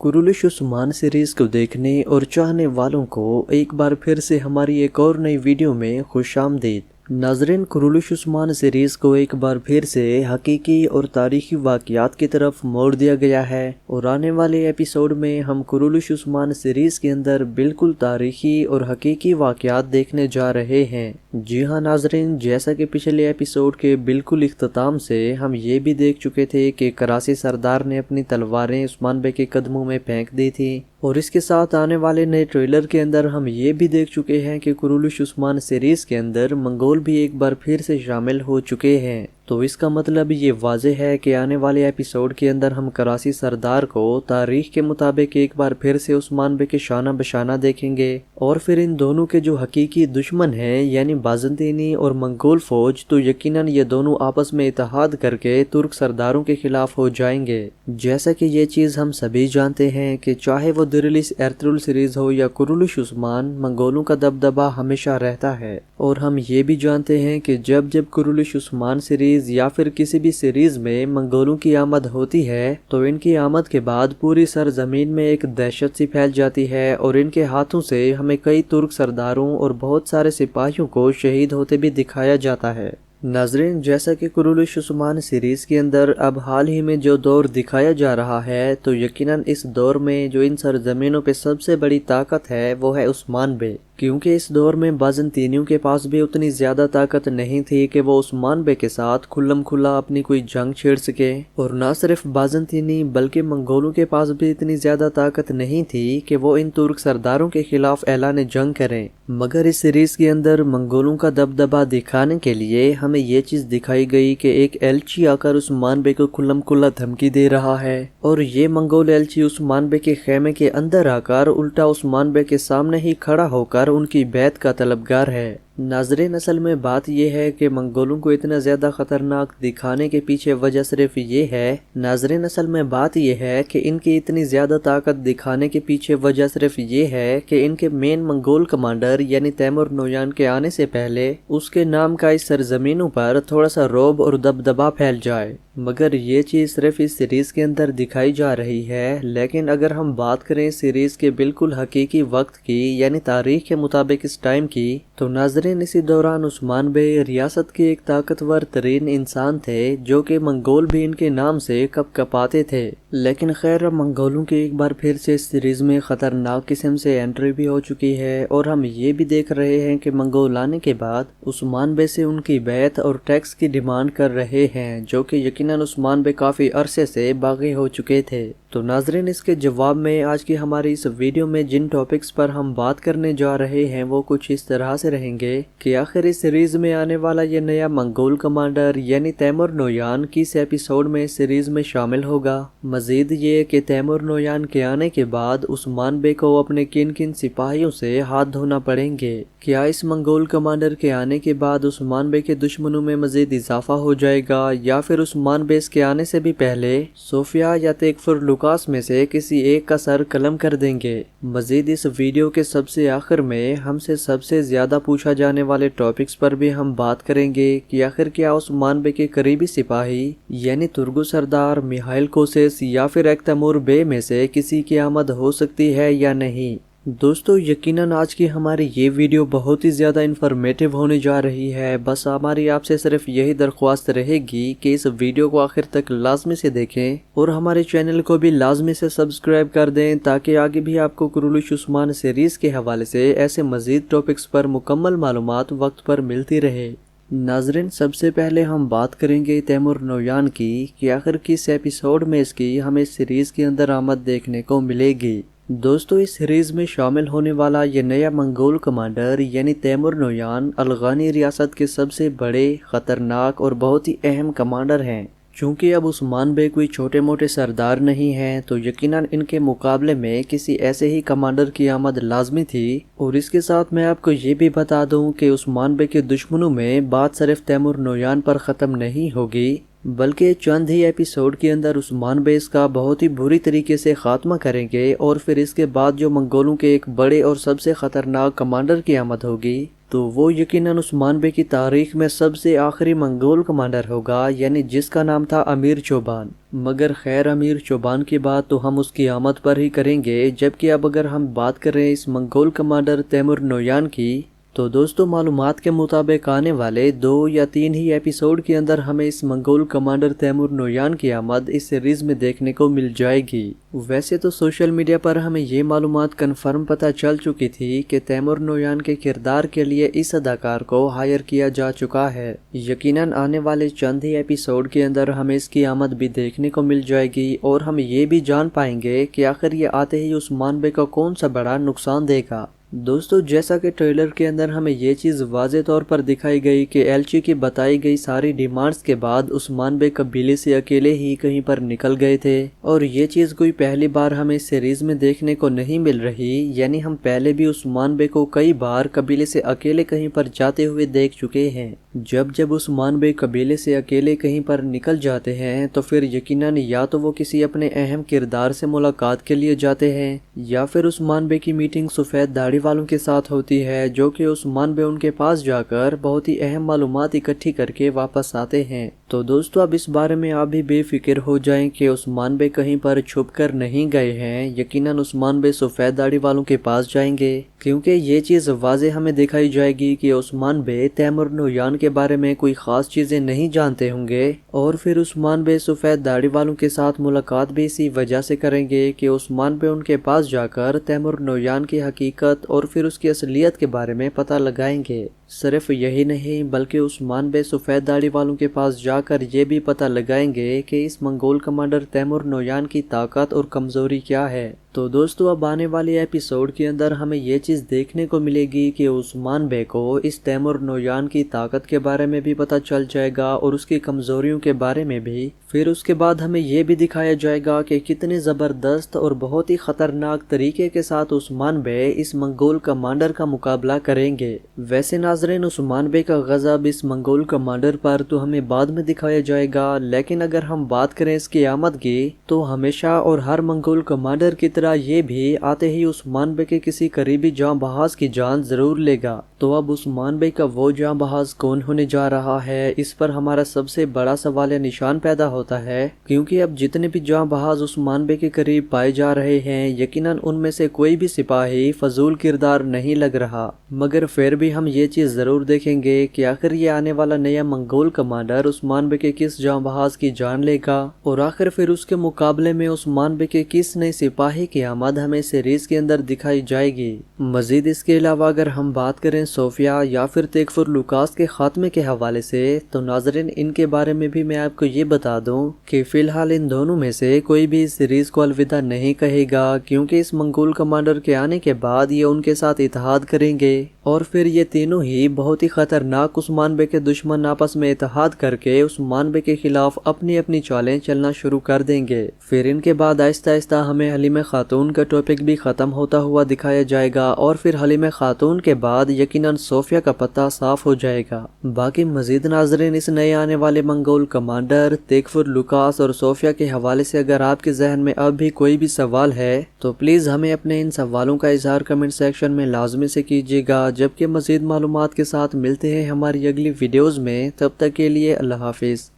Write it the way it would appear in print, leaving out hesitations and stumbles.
कुरुलिश Usman series को देखने और चाहने वालों को एक बार फिर से हमारी एक और नई वीडियो में खुशामदीद। नाज़रीन, कुरुलिश उस्मान सीरीज़ को एक बार फिर से हकीकी और तारीखी वाक़यात की तरफ मोड़ दिया गया है और आने वाले एपिसोड में हम कुरुलिश उस्मान सीरीज़ के अंदर बिल्कुल तारीखी और हकीकी वाक़यात देखने जा रहे हैं। जी हाँ नाज़रीन, जैसा कि पिछले एपिसोड के बिल्कुल इख्तिताम से हम ये भी देख चुके थे कि कराची सरदार ने अपनी तलवारें उस्मान बे के कदमों में फेंक दी थी और इसके साथ आने वाले नए ट्रेलर के अंदर हम ये भी देख चुके हैं कि कुरुलिश उस्मान सीरीज़ के अंदर मंगोल भी एक बार फिर से शामिल हो चुके हैं। तो इसका मतलब ये वाज़े है कि आने वाले एपिसोड के अंदर हम कराची सरदार को तारीख के मुताबिक एक बार फिर से उस्मान बे के शाना बशाना देखेंगे और फिर इन दोनों के जो हकीकी दुश्मन हैं यानी बाज़ंतीनी और मंगोल फौज, तो यकीनन ये दोनों आपस में इत्तेहाद करके तुर्क सरदारों के खिलाफ हो जाएंगे। जैसा कि ये चीज़ हम सभी जानते हैं कि चाहे वो दिरलिस एर्तुगरुल सीरीज़ हो या कुरुलिश उस्मान, मंगोलों का दबदबा हमेशा रहता है। और हम ये भी जानते हैं कि जब जब कुरुलिश उस्मान सीरीज़ या फिर किसी भी सीरीज़ में मंगोलों की आमद होती है तो इनकी आमद के बाद पूरी सरजमीन में एक दहशत सी फैल जाती है और इनके हाथों से हमें कई तुर्क सरदारों और बहुत सारे सिपाहियों को शहीद होते भी दिखाया जाता है। नाज़रीन, जैसा कि कुरुलिश उस्मान सीरीज़ के अंदर अब हाल ही में जो दौर दिखाया जा रहा है तो यकीनन इस दौर में जो इन सरजमीनों पे सबसे बड़ी ताकत है वो है उस्मान बे, क्योंकि इस दौर में बाज़ंतीनियों के पास भी उतनी ज़्यादा ताकत नहीं थी कि वो उस्मान बे के साथ खुल्लम खुल्ला अपनी कोई जंग छेड़ सके। और न सिर्फ बाज़ंतीनी बल्कि मंगोलों के पास भी इतनी ज़्यादा ताकत नहीं थी कि वो इन तुर्क सरदारों के खिलाफ ऐलान जंग करें। मगर इस सीरीज़ के अंदर मंगोलों का दबदबा दिखाने के लिए हमें ये चीज़ दिखाई गई कि एक एलची आकर उस्मान बे को खुल्लम खुल्ला धमकी दे रहा है और ये मंगोल एलची उस्मान बे के खेमे के अंदर आकर उल्टा उस्मान बे के सामने ही खड़ा होकर उनकी बैत का तलबगार है। नाज़रीन, असल में बात यह है कि मंगोलों को इतना ज़्यादा ख़तरनाक दिखाने के पीछे वजह सिर्फ ये है नाज़रीन असल में बात यह है कि इनकी इतनी ज़्यादा ताकत दिखाने के पीछे वजह सिर्फ ये है कि इनके मेन मंगोल कमांडर यानी तैमूर नोयान के आने से पहले उसके नाम का इस सरजमीनों पर थोड़ा सा रौब और दबदबा फैल जाए। मगर ये चीज़ सिर्फ इस सीरीज़ के अंदर दिखाई जा रही है, लेकिन अगर हम बात करें सीरीज़ के बिल्कुल हकीकी वक्त की यानी तारीख के मुताबिक इस टाइम की, तो नाज़रीन इसी दौरान उस्मान बे रियासत के एक ताकतवर तरीन इंसान थे जो कि मंगोल भी इनके नाम से कपकपाते थे। लेकिन खैर, मंगोलों की एक बार फिर से इस सीरीज़ में ख़तरनाक किस्म से एंट्री भी हो चुकी है और हम ये भी देख रहे हैं कि मंगोल आने के बाद उस्मान बे से उनकी बैत और टैक्स की डिमांड कर रहे हैं, जो कि यकीनन उस्मान बे काफ़ी अरसे से बागी हो चुके थे। तो नाज़रीन, इसके जवाब में आज की हमारी इस वीडियो में जिन टॉपिक्स पर हम बात करने जा रहे हैं वो कुछ इस तरह से रहेंगे कि आखिर इस सीरीज़ में आने वाला ये नया मंगोल कमांडर यानी तैमूर नोयान किस एपिसोड में सीरीज़ में शामिल होगा। मज़ीद ये कि तैमूर नोयान के आने के बाद उस्मान बे को अपने किन किन सिपाहियों से हाथ धोना पड़ेंगे। क्या इस मंगोल कमांडर के आने के बाद उस्मान बे के दुश्मनों में मज़ीद इजाफा हो जाएगा या फिर उस्मान बे के आने से भी पहले सोफिया या तेकफुर लुकास में से किसी एक का सर कलम कर देंगे। मज़ीद इस वीडियो के सबसे आखिर में हमसे सबसे ज़्यादा पूछा जाने वाले टॉपिक्स पर भी हम बात करेंगे कि आखिर क्या उस्मान बे के करीबी सिपाही यानी तुर्गु सरदार मिहाइल कोसेस या फिर तैमूर बे में से किसी की आमद हो सकती है या नहीं। दोस्तों, यकीनन आज की हमारी ये वीडियो बहुत ही ज़्यादा इन्फॉर्मेटिव होने जा रही है। बस हमारी आपसे सिर्फ यही दरख्वास्त रहेगी कि इस वीडियो को आखिर तक लाजमी से देखें और हमारे चैनल को भी लाजमी से सब्सक्राइब कर दें ताकि आगे भी आपको कुरुलिश उस्मान सीरीज़ के हवाले से ऐसे मज़ीद टॉपिक्स पर मुकम्मल मालूमात वक्त पर मिलती रहे। नाज़रीन, सबसे पहले हम बात करेंगे तैमूर नोयान की कि आखिर किस एपिसोड में इसकी हमें सीरीज़ के अंदर आमद देखने को मिलेगी। दोस्तों, इस सीरीज़ में शामिल होने वाला ये नया मंगोल कमांडर यानी तैमूर नोयान अफ़गानी रियासत के सबसे बड़े, ख़तरनाक और बहुत ही अहम कमांडर हैं। चूँकि अब उस्मान बे कोई छोटे मोटे सरदार नहीं हैं तो यकीनन इनके मुकाबले में किसी ऐसे ही कमांडर की आमद लाजमी थी। और इसके साथ मैं आपको ये भी बता दूं कि उस्मान बे के दुश्मनों में बात सिर्फ तैमूर नोयान पर ख़त्म नहीं होगी बल्कि चंद ही एपिसोड के अंदर उस्मान बे इसका बहुत ही बुरी तरीके से खात्मा करेंगे और फिर इसके बाद जो मंगोलों के एक बड़े और सबसे ख़तरनाक कमांडर की आमद होगी تو وہ یقیناً عثمان بے کی تاریخ میں سب سے آخری منگول کمانڈر ہوگا، یعنی جس کا نام تھا امیر چوبان۔ مگر خیر، امیر چوبان کی بات تو ہم اس کی آمد پر ہی کریں گے، جبکہ اب اگر ہم بات کریں اس منگول کمانڈر تیمور نویان کی، تو دوستو معلومات کے مطابق آنے والے 2 یا 3 ہی ایپیسوڈ کے اندر ہمیں اس منگول کمانڈر تیمور نویان کی آمد اس سیریز میں دیکھنے کو مل جائے گی۔ ویسے تو سوشل میڈیا پر ہمیں یہ معلومات کنفرم پتہ چل چکی تھی کہ تیمور نویان کے کردار کے لیے اس اداکار کو ہائر کیا جا چکا ہے۔ یقیناً آنے والے چند ہی ایپیسوڈ کے اندر ہمیں اس کی آمد بھی دیکھنے کو مل جائے گی، اور ہم یہ بھی جان پائیں گے کہ آخر یہ آتے ہی عثمان بے کو کون سا بڑا نقصان دے گا۔ دوستو جیسا کہ ٹریلر کے اندر ہمیں یہ چیز واضح طور پر دکھائی گئی کہ ایلچی کی بتائی گئی ساری ڈیمانڈز کے بعد عثمان بے قبیلے سے اکیلے ہی کہیں پر نکل گئے تھے، اور یہ چیز کوئی پہلی بار ہمیں سیریز میں دیکھنے کو نہیں مل رہی، یعنی ہم پہلے بھی عثمان بے کو کئی بار قبیلے سے اکیلے کہیں پر جاتے ہوئے دیکھ چکے ہیں۔ جب عثمان بے قبیلے سے اکیلے کہیں پر نکل جاتے ہیں تو پھر یقیناً یا تو وہ کسی اپنے اہم کردار سے ملاقات کے لیے جاتے ہیں، یا پھر عثمان بے کی میٹنگ سفید داڑھی والوں کے ساتھ ہوتی ہے، جو کہ عثمان بے ان کے پاس جا کر بہت ہی اہم معلومات اکٹھی کر کے واپس آتے ہیں۔ تو دوستو اب اس بارے میں آپ بھی بے فکر ہو جائیں کہ عثمان بے کہیں پر چھپ کر نہیں گئے ہیں، یقیناً عثمان بے سفید داڑھی والوں کے پاس جائیں گے، کیونکہ یہ چیز واضح ہمیں دکھائی جائے گی کہ عثمان بے تیمور نویان کے بارے میں کوئی خاص چیزیں نہیں جانتے ہوں گے، اور پھر عثمان بے سفید داڑھی والوں کے ساتھ ملاقات بھی اسی وجہ سے کریں گے کہ عثمان بے ان کے پاس جا کر تیمور نویان کی حقیقت اور پھر اس کی اصلیت کے بارے میں پتہ لگائیں گے۔ صرف یہی نہیں بلکہ عثمان بے سفید داڑھی والوں کے پاس جا کر یہ بھی پتہ لگائیں گے کہ اس منگول کمانڈر تیمور نویان کی طاقت اور کمزوری کیا ہے۔ تو دوستو اب آنے والے ایپیسوڈ کے اندر ہمیں یہ چیز دیکھنے کو ملے گی کہ عثمان بے کو اس تیمور نویان کی طاقت کے بارے میں بھی پتہ چل جائے گا اور اس کی کمزوریوں کے بارے میں بھی۔ پھر اس کے بعد ہمیں یہ بھی دکھایا جائے گا کہ کتنے زبردست اور بہت ہی خطرناک طریقے کے ساتھ عثمان بے اس منگول کمانڈر کا مقابلہ کریں گے۔ ویسے ناظرین عثمان بے کا غضب اس منگول کمانڈر پر تو ہمیں بعد میں دکھایا جائے گا، لیکن اگر ہم بات کریں اس کی آمد کی تو ہمیشہ اور ہر منگول کمانڈر کی طرح یہ بھی آتے ہی عثمان بے کے کسی قریبی جاں بحاظ کی جان ضرور لے گا۔ تو اب عثمان بے کا وہ جاں بحاظ کون ہونے جا رہا ہے، اس پر ہمارا سب سے بڑا سوال نشان پیدا ہوتا ہے، کیونکہ اب جتنے بھی جاں بحاظ عثمان بے کے قریب پائے جا رہے ہیں یقیناً ان میں سے کوئی بھی سپاہی فضول کردار نہیں لگ رہا، مگر پھر بھی ہم یہ چیز ضرور دیکھیں گے کہ آخر یہ آنے والا نیا منگول کمانڈر عثمان بے کے کس جاں بحاظ کی جان لے گا، اور آخر پھر اس کے مقابلے میں عثمان بے کے کس نئے سپاہی کی آمد ہمیں سیریز کے اندر دکھائی جائے گی۔ مزید اس کے علاوہ اگر ہم بات کریں صوفیہ یا پھر تیکفر لوکاس کے خاتمے کے حوالے سے، تو ناظرین ان کے بارے میں بھی میں آپ کو یہ بتا دوں کہ فی الحال ان دونوں میں سے کوئی بھی اس سیریز کو الوداع نہیں کہے گا، کیونکہ اس منگول کمانڈر کے آنے کے بعد یہ ان کے ساتھ اتحاد کریں گے، اور پھر یہ تینوں ہی بہت ہی خطرناک عثمان بے کے دشمن آپس میں اتحاد کر کے عثمان بے کے خلاف اپنی اپنی چالیں چلنا شروع کر دیں گے۔ پھر ان کے بعد آہستہ آہستہ ہمیں حلیمہ خاتون کا ٹاپک بھی ختم ہوتا ہوا دکھایا جائے گا، اور پھر حلیمہ خاتون کے بعد یقیناً صوفیہ کا پتہ صاف ہو جائے گا۔ باقی مزید ناظرین اس نئے آنے والے منگول کمانڈر تیکفر لوکاس اور صوفیہ کے حوالے سے اگر آپ کے ذہن میں اب بھی کوئی بھی سوال ہے تو پلیز ہمیں اپنے ان سوالوں کا اظہار کمنٹ سیکشن میں لازمی سے کیجیے گا، جبکہ مزید معلومات کے ساتھ ملتے ہیں ہماری اگلی ویڈیوز میں۔ تب تک کے لیے اللہ حافظ۔